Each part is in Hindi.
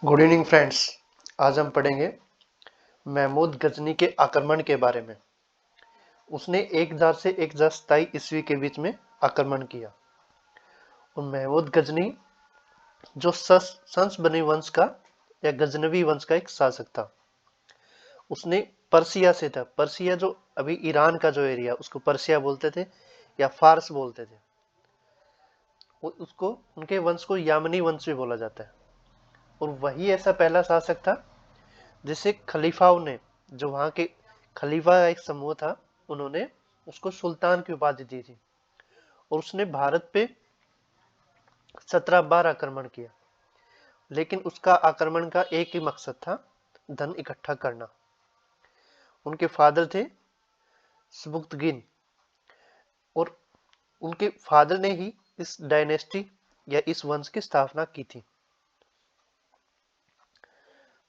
Good evening friends. आज हम पढ़ेंगे महमूद गजनी के आक्रमण के बारे में। उसने 1000 से 1027 ईस्वी के बीच में आक्रमण किया। और महमूद गजनी जो संस बनी वंश का या गजनवी वंश का एक शासक था। उसने पर्सिया से था। पर्सिया जो अभी ईरान का जो एरिया, उसको पर्सिया बोलते थे या फारस बोलते थे। उसको उनके वंश को यामनी वंश भी बोला जाता है। और वही ऐसा पहला शासक था जिसे खलीफाओं ने, जो वहां के खलीफा एक समूह था, उन्होंने उसको सुल्तान की उपाधि दी थी। और उसने भारत पे 17 बार आक्रमण किया। लेकिन उसका आक्रमण का एक ही मकसद था, धन इकट्ठा करना। उनके फादर थे सबुक्तगिन, और उनके फादर ने ही इस डायनेस्टी या इस वंश की स्थापना की थी।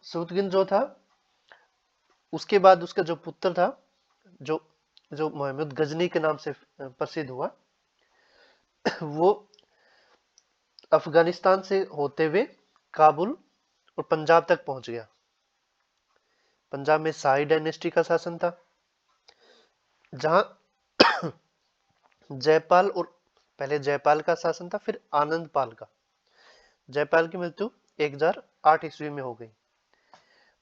सबुक्तगिन जो था, उसके बाद उसका जो पुत्र था, जो जो मोहम्मद गजनी के नाम से प्रसिद्ध हुआ, वो अफगानिस्तान से होते हुए काबुल और पंजाब तक पहुंच गया। पंजाब में शाही डायनेस्टी का शासन था, जहां जयपाल और पहले जयपाल का शासन था, फिर आनंदपाल का। जयपाल की मृत्यु 1008 ईस्वी में हो गई।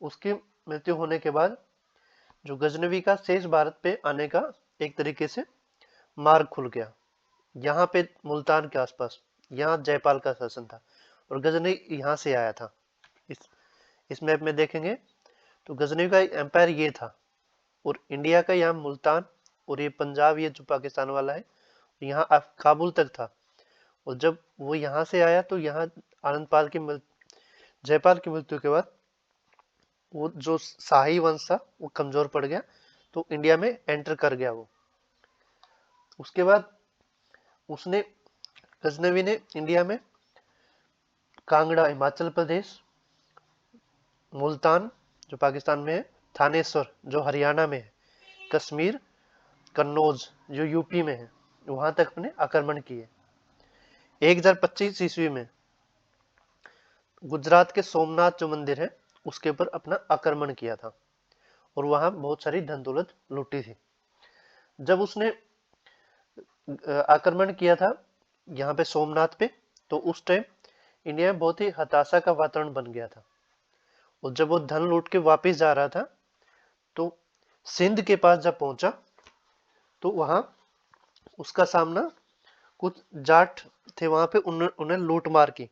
उसकी मृत्यु होने के बाद जो गजनवी का शेष भारत पे आने का एक तरीके से मार्ग खुल गया। यहाँ पे मुल्तान के आसपास यहाँ जयपाल का शासन था और गजनी यहाँ से आया था। इस मैप में देखेंगे तो गजनी का एम्पायर ये था, और इंडिया का यहाँ मुल्तान, और ये पंजाब, ये जो पाकिस्तान वाला है, यहाँ काबुल तक था। और जब वो यहाँ से आया तो यहाँ आनंदपाल की जयपाल की मृत्यु के बाद वो जो शाही वंश था वो कमजोर पड़ गया, तो इंडिया में एंटर कर गया वो। उसके बाद उसने गजनवी ने इंडिया में कांगड़ा हिमाचल प्रदेश, मुल्तान जो पाकिस्तान में है, थानेश्वर जो हरियाणा में है, कश्मीर, कन्नौज जो यूपी में है, वहां तक अपने आक्रमण किए। 1025 ईस्वी में गुजरात के सोमनाथ जो मंदिर है, उसके ऊपर अपना आक्रमण किया था और वहां बहुत सारी धन दौलत लूटी थी। जब उसने आक्रमण किया था यहाँ पे सोमनाथ पे, तो उस टाइम इंडिया में बहुत ही हताशा का वातावरण बन गया था। और जब वो धन लूट के वापस जा रहा था, तो सिंध के पास जब पहुंचा, तो वहां उसका सामना कुछ जाट थे। वहां पे उन्हें लूट मार की,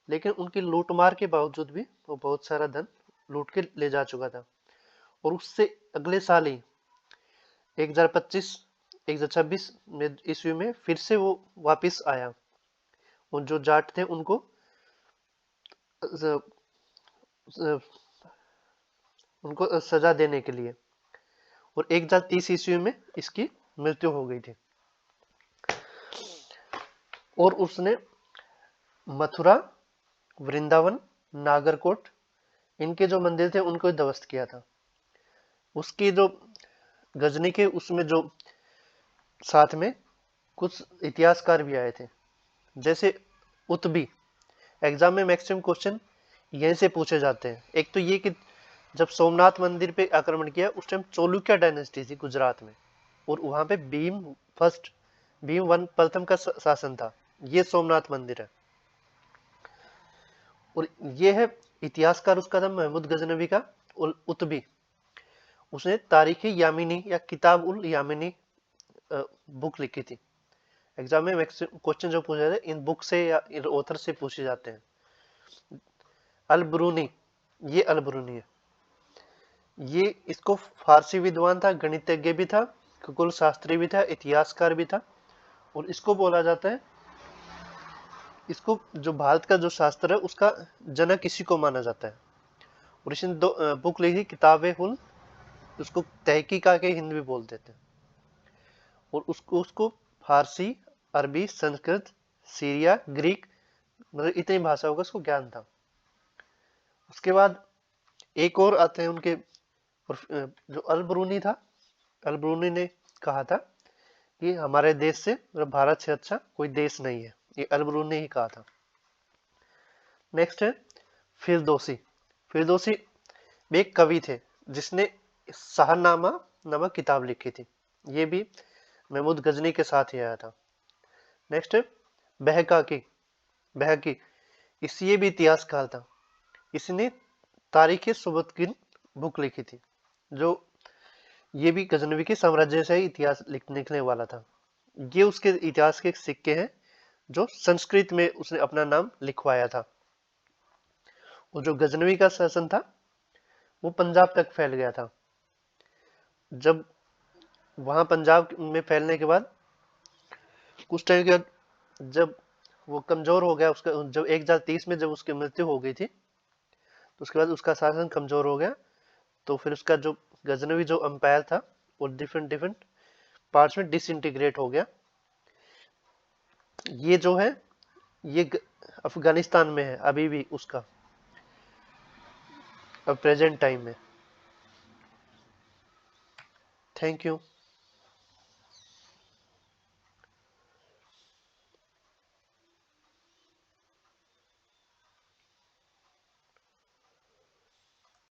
लेकिन उनकी लूट मार के बावजूद भी वो बहुत सारा धन लूट के ले जा चुका था। और उससे अगले साल ही 1025 1026 में ईस्वी में फिर से वो वापस आया। और जो जाट थे उनको सजा देने के लिए। और 1030 ईस्वी में इसकी मृत्यु हो गई थी। और उसने मथुरा, वृंदावन, नागरकोट, इनके जो मंदिर थे उनको ध्वस्त किया था। उसकी जो गजनी के उसमें जो साथ में कुछ इतिहासकार भी आए थे, जैसे उत्बी। एग्जाम में मैक्सिमम क्वेश्चन यहीं से पूछे जाते हैं। एक तो ये कि जब सोमनाथ मंदिर पे आक्रमण किया, उस टाइम चोलुक्या डायनेस्टी थी गुजरात में, और वहां पे भीम वन प्रथम का शासन था। ये सोमनाथ मंदिर है। और ये है इतिहासकार, उसका था महमूद गजनवी का उत्बी। उसने तारीखी यामिनी या किताब उल यामिनी बुक लिखी थी। एग्जाम में क्वेश्चन जो पूछे जाते हैं इन बुक से या इन ऑथर से पूछे जाते हैं। अल ब्रूनी, ये अल ब्रूनी है। ये इसको फारसी विद्वान था, गणितज्ञ भी था, खगोल शास्त्री भी था, इतिहासकार भी था। और इसको बोला जाता है, इसको जो भारत का जो शास्त्र है उसका जनक इसी को माना जाता है। और इसने दो बुक लिखी, किताबे हुल, उसको तहकीका के हिंद भी बोल देते हैं। और उसको उसको फारसी, अरबी, संस्कृत, सीरिया, ग्रीक, मतलब इतनी भाषाओं का उसको ज्ञान था। उसके बाद एक और आते हैं उनके, जो अलबरूनी था। अलबरूनी ने कहा था कि हमारे देश से, मतलब भारत से अच्छा कोई देश नहीं है। ये अलबरूनी ने ही कहा था। नेक्स्ट है फिरदौसी। फिरदौसी भी एक कवि थे जिसने शाहनामा नामक किताब लिखी थी। ये भी महमूद गजनी के साथ ही आया था। नेक्स्ट है बहकाकी। बहकी ये भी इतिहासकार था। इसने तारीख सुबतगिन बुक लिखी थी, जो ये भी गजनवी के साम्राज्य से ही इतिहास लिखने वाला था। ये उसके इतिहास के सिक्के हैं जो संस्कृत में उसने अपना नाम लिखवाया था। वो जो गजनवी का शासन था वो पंजाब तक फैल गया था। जब वहां पंजाब में फैलने के बाद कुछ टाइम के बाद जब वो कमजोर हो गया, उसका जब 1030 में जब उसकी मृत्यु हो गई थी, तो उसके बाद उसका शासन कमजोर हो गया। तो फिर उसका जो गजनवी जो अंपायर था वो डिफरेंट डिफरेंट पार्ट्स में डिसइंटीग्रेट हो गया। ये जो है ये अफगानिस्तान में है अभी भी उसका, अब प्रेजेंट टाइम में। Thank you.